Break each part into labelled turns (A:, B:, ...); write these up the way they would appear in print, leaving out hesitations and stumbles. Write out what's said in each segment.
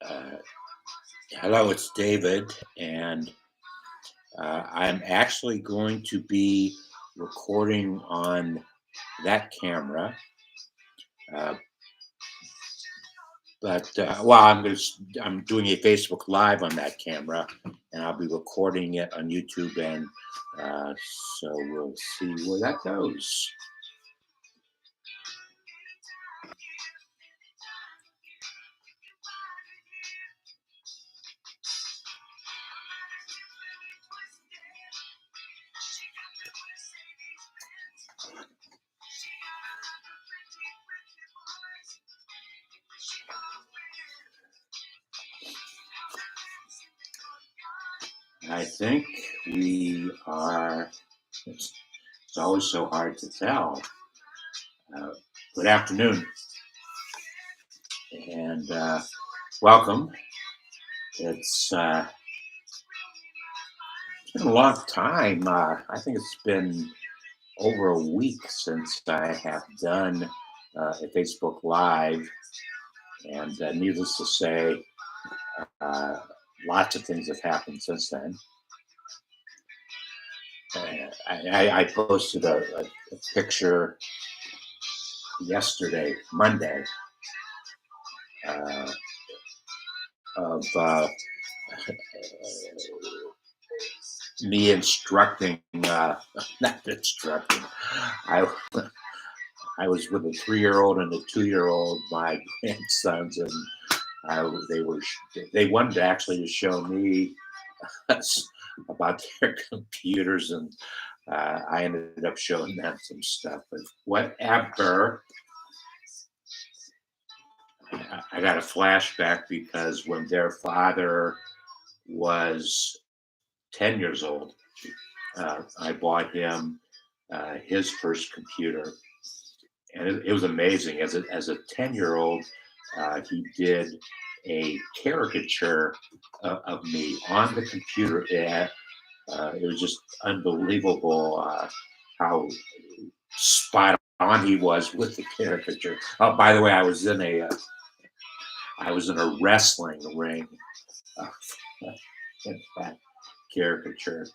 A: Uh, Hello, it's David, and I'm actually going to be recording on that camera. Uh, but I'm doing a Facebook Live on that camera, and I'll be recording it on YouTube, and uh, so we'll see where that goes. I think we are. It's, it's always so hard to tell. Uh, Good afternoon, and welcome. It's been a long time. I think it's been over a week since I have done a Facebook Live, and needless to say, uh, lots of things have happened since then. I posted a picture yesterday, Monday, uh, of me instructing, not instructing. I I was with a 3-year-old and a 2-year-old, my grandsons, and they wanted to actually show me about their computers, and I ended up showing them some stuff. But whatever, I got a flashback because when their father was 10 years old, I bought him his first computer, and it was amazing. As a 10-year-old, he did a caricature of me on the computer. It was just unbelievable how spot on he was with the caricature. Oh, by the way, I was in a wrestling ring uh, in that caricature.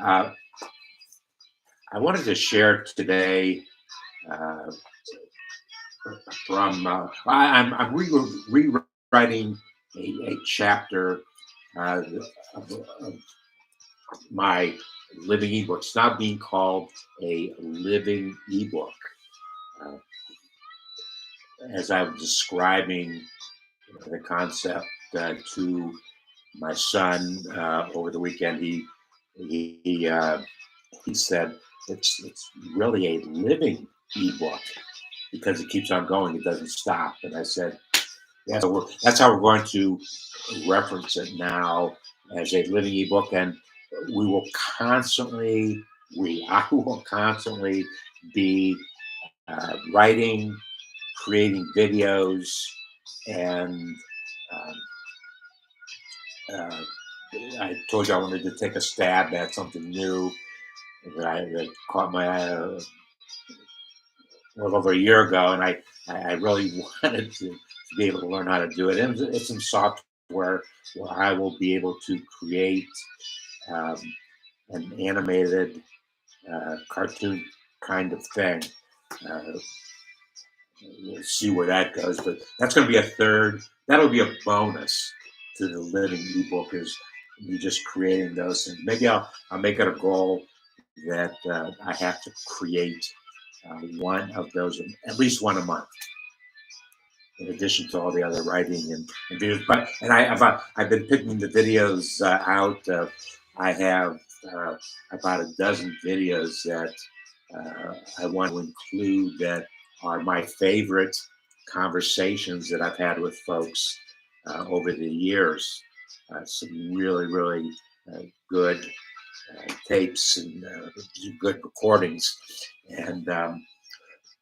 A: Uh, I wanted to share today uh, from I'm rewriting a chapter of my living ebook. It's now being called a living ebook. Uh, as I was describing the concept to my son over the weekend, he said it's really a living ebook because it keeps on going; it doesn't stop. And I said, yeah, so that's how we're going to reference it now as a living ebook, and we will constantly I will constantly be writing, creating videos, and um, uh, I told you I wanted to take a stab at something new that caught my eye a little over a year ago, and I really wanted to be able to learn how to do it. And it's some software where I will be able to create um, an animated cartoon kind of thing. Uh, we'll see where that goes, but that's going to be a third. That'll be a bonus to the living ebook is you just creating those things. Maybe I'll make it a goal that I have to create one of those, at least one a month, in addition to all the other writing and videos. But I've been picking the videos out. I have about a dozen videos that I want to include that are my favorite conversations that I've had with folks over the years. Some really good tapes and good recordings, and I'm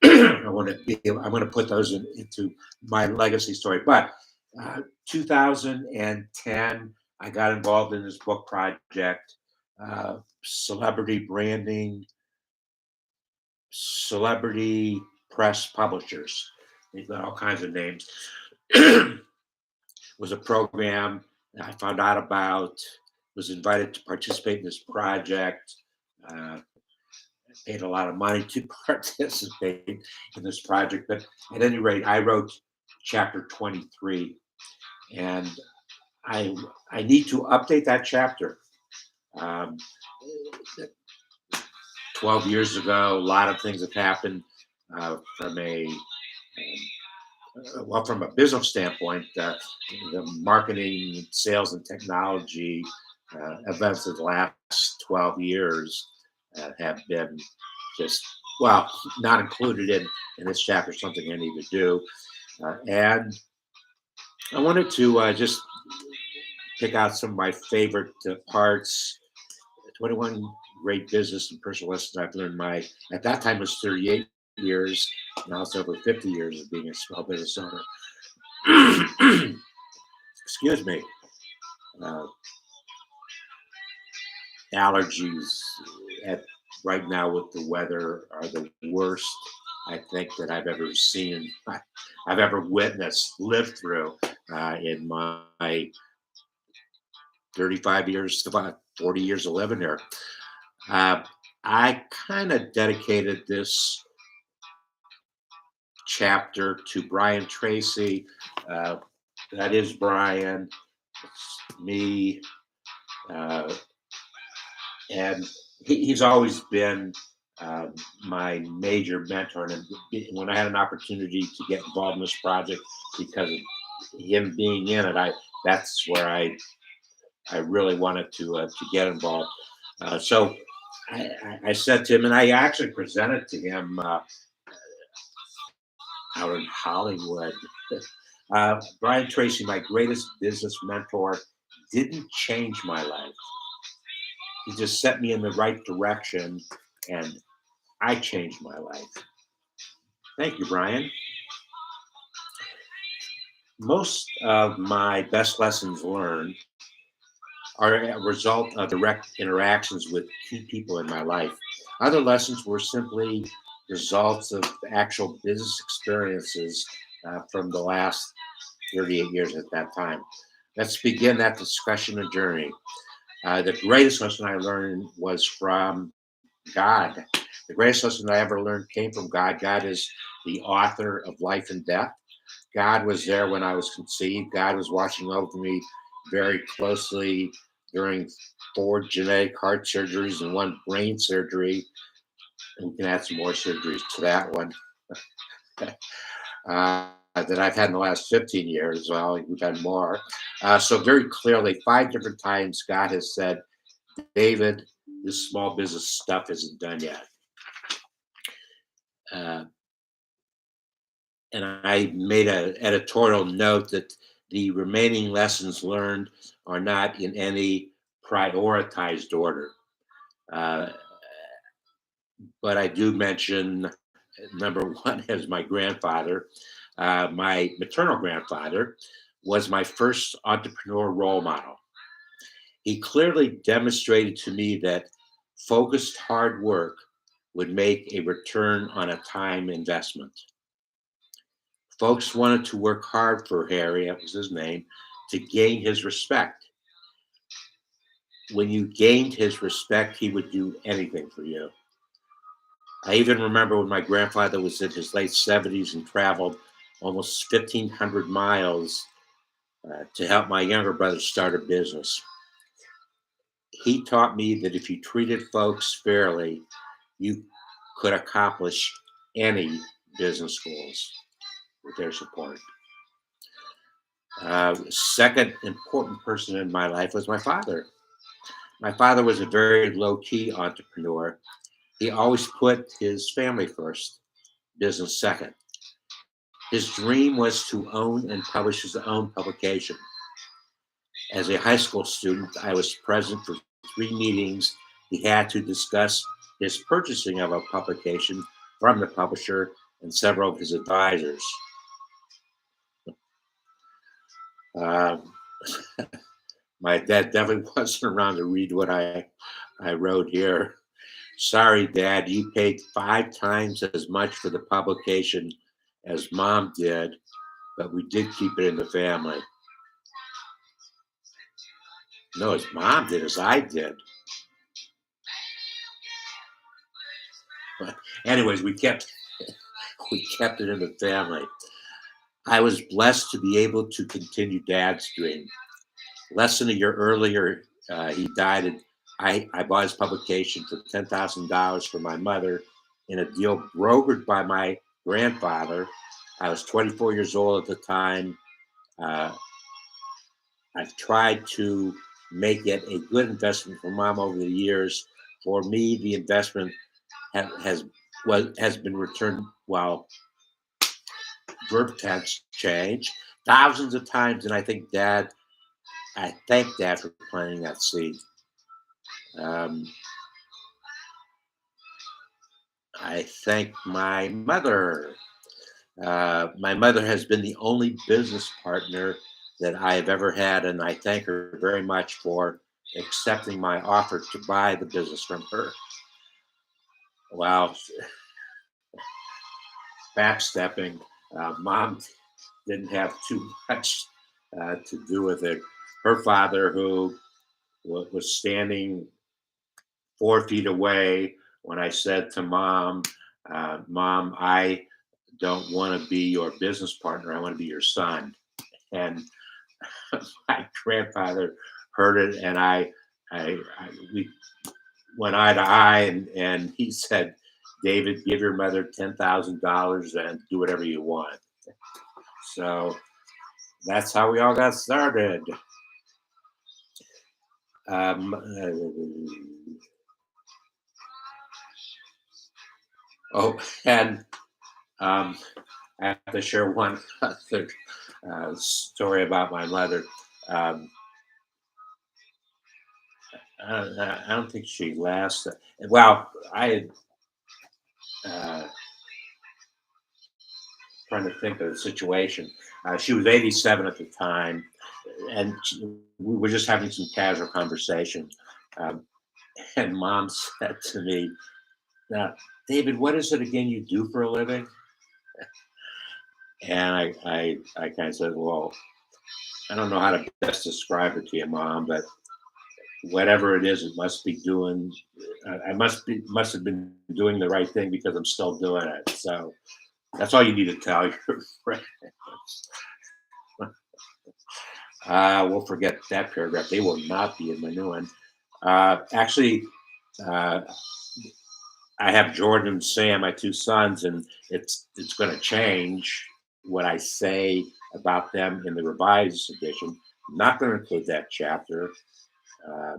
A: going to put those into my legacy story. But 2010, I got involved in this book project, celebrity branding, celebrity press publishers. They've got all kinds of names. Was a program I found out about, was invited to participate in this project, uh, paid a lot of money to participate in this project. But at any rate, I wrote chapter 23, and I I need to update that chapter. Um, 12 years ago, a lot of things have happened from a well, from a business standpoint, the marketing, sales, and technology events of the last 12 years have been just, well, not included in this chapter, something I need to do. And I wanted to just pick out some of my favorite parts. 21 great business and personal lessons I've learned. My At that time it was 38 years. Now it's over 50 years of being a small business owner. Excuse me. Uh, Allergies at right now with the weather are the worst I think that I've ever seen, I've ever witnessed, lived through in my 35 years, about 40 years of living here. Uh, I kind of dedicated this chapter to Brian Tracy. Uh, that is Brian, it's me, uh, and he's always been uh, my major mentor. And when I had an opportunity to get involved in this project because of him being in it, that's where I really wanted to get involved. So I said to him, and I actually presented to him out in Hollywood. Brian Tracy, my greatest business mentor, didn't change my life. He just set me in the right direction, and I changed my life. Thank you, Brian. Most of my best lessons learned are a result of direct interactions with key people in my life. Other lessons were simply results of actual business experiences from the last 38 years at that time. Let's begin that discussion and journey. The greatest lesson I learned was from God. The greatest lesson I ever learned came from God. God is the author of life and death. God was there when I was conceived. God was watching over me very closely during 4 genetic heart surgeries and 1 brain surgery. And we can add some more surgeries to that one that I've had in the last 15 years. Well, we've had more. So, very clearly, 5 different times, God has said, David, this small business stuff isn't done yet. Uh, and I made an editorial note that the remaining lessons learned are not in any prioritized order. Uh, but I do mention number one as my grandfather. My maternal grandfather was my first entrepreneur role model. He clearly demonstrated to me that focused hard work would make a return on a time investment. Folks wanted to work hard for Harry, that was his name, to gain his respect. When you gained his respect, he would do anything for you. I even remember when my grandfather was in his late 70s and traveled almost 1,500 miles to help my younger brother start a business. He taught me that if you treated folks fairly, you could accomplish any business goals with their support. Second important person in my life was my father. My father was a very low key entrepreneur. He always put his family first, business second. His dream was to own and publish his own publication. As a high school student, I was present for 3 meetings he had to discuss his purchasing of a publication from the publisher and several of his advisors. Uh, my dad definitely wasn't around to read what I wrote here. Sorry, Dad, you paid 5 times as much for the publication as mom did, but we did keep it in the family. No, as mom did, as I did. But anyways, we kept it in the family. I was blessed to be able to continue Dad's dream. Less than a year earlier, he died. And I bought his publication for $10,000 for my mother in a deal brokered by my grandfather. I was 24 years old at the time. Uh, I've tried to make it a good investment for mom over the years. For me, the investment has been returned while birth tense change thousands of times, and I thank Dad for planting that seed. Um, I thank my mother. My mother has been the only business partner that I have ever had, and I thank her very much for accepting my offer to buy the business from her. Wow, backstepping. Mom didn't have too much to do with it. Her father, who was standing 4 feet away when I said to mom, Mom, I don't want to be your business partner. I want to be your son. And my grandfather heard it, and we went eye to eye, and he said, David, give your mother $10,000 and do whatever you want. So that's how we all got started. Um, oh, and um, I have to share one other story about my mother. Um, I don't think she lasted. Well, I had trying to think of the situation. She was 87 at the time, and we were just having some casual conversation. Um, and mom said to me, "Now, David, what is it again you do for a living?" And I kind of said, "Well, I don't know how to best describe it to you, mom, but whatever it is, it must be doing. I must have been doing the right thing because I'm still doing it." So that's all you need to tell your friends. We'll forget that paragraph. They will not be in my new one. Actually, uh, I have Jordan and Sam, my two sons, and it's going to change what I say about them in the revised edition. I'm not going to include that chapter. Uh,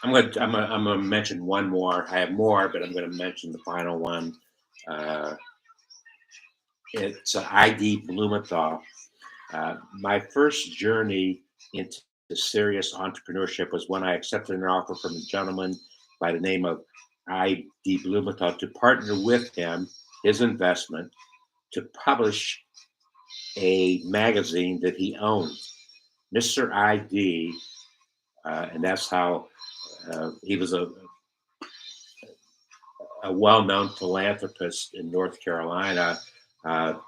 A: I'm going to mention one more. I have more, but I'm going to mention the final one. Uh, it's ID Blumenthal. My first journey into serious entrepreneurship was when I accepted an offer from a gentleman by the name of I.D. Blumenthal to partner with him, his investment, to publish a magazine that he owned. Mr. I.D., and that's how he was a well known philanthropist in North Carolina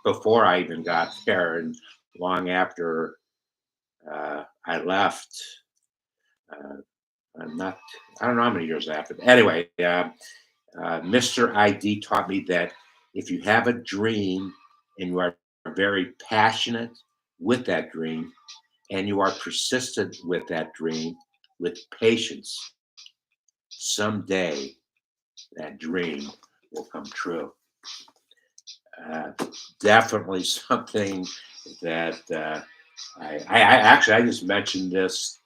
A: before I even got there and long after I left. Uh, I'm not, I don't know how many years after. But anyway, Mr. ID taught me that if you have a dream and you are very passionate with that dream and you are persistent with that dream with patience, someday that dream will come true. Uh, Definitely something that I just mentioned this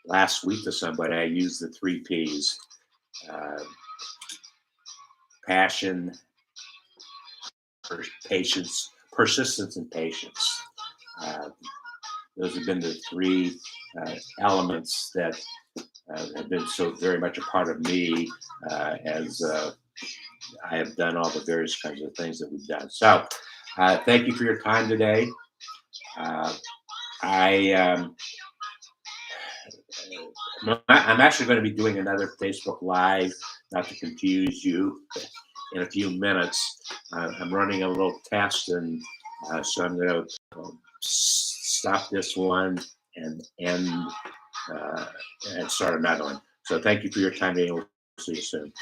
A: last week to somebody. I used the 3 P's: uh, passion, patience, persistence, and patience. Uh, those have been the three elements that have been so very much a part of me as I have done all the various kinds of things that we've done. So, thank you for your time today. Uh, I I'm actually going to be doing another Facebook Live, not to confuse you. in a few minutes. I'm running a little test, and so I'm going to stop this one and end uh, and start another one. So thank you for your time, and we'll see you soon.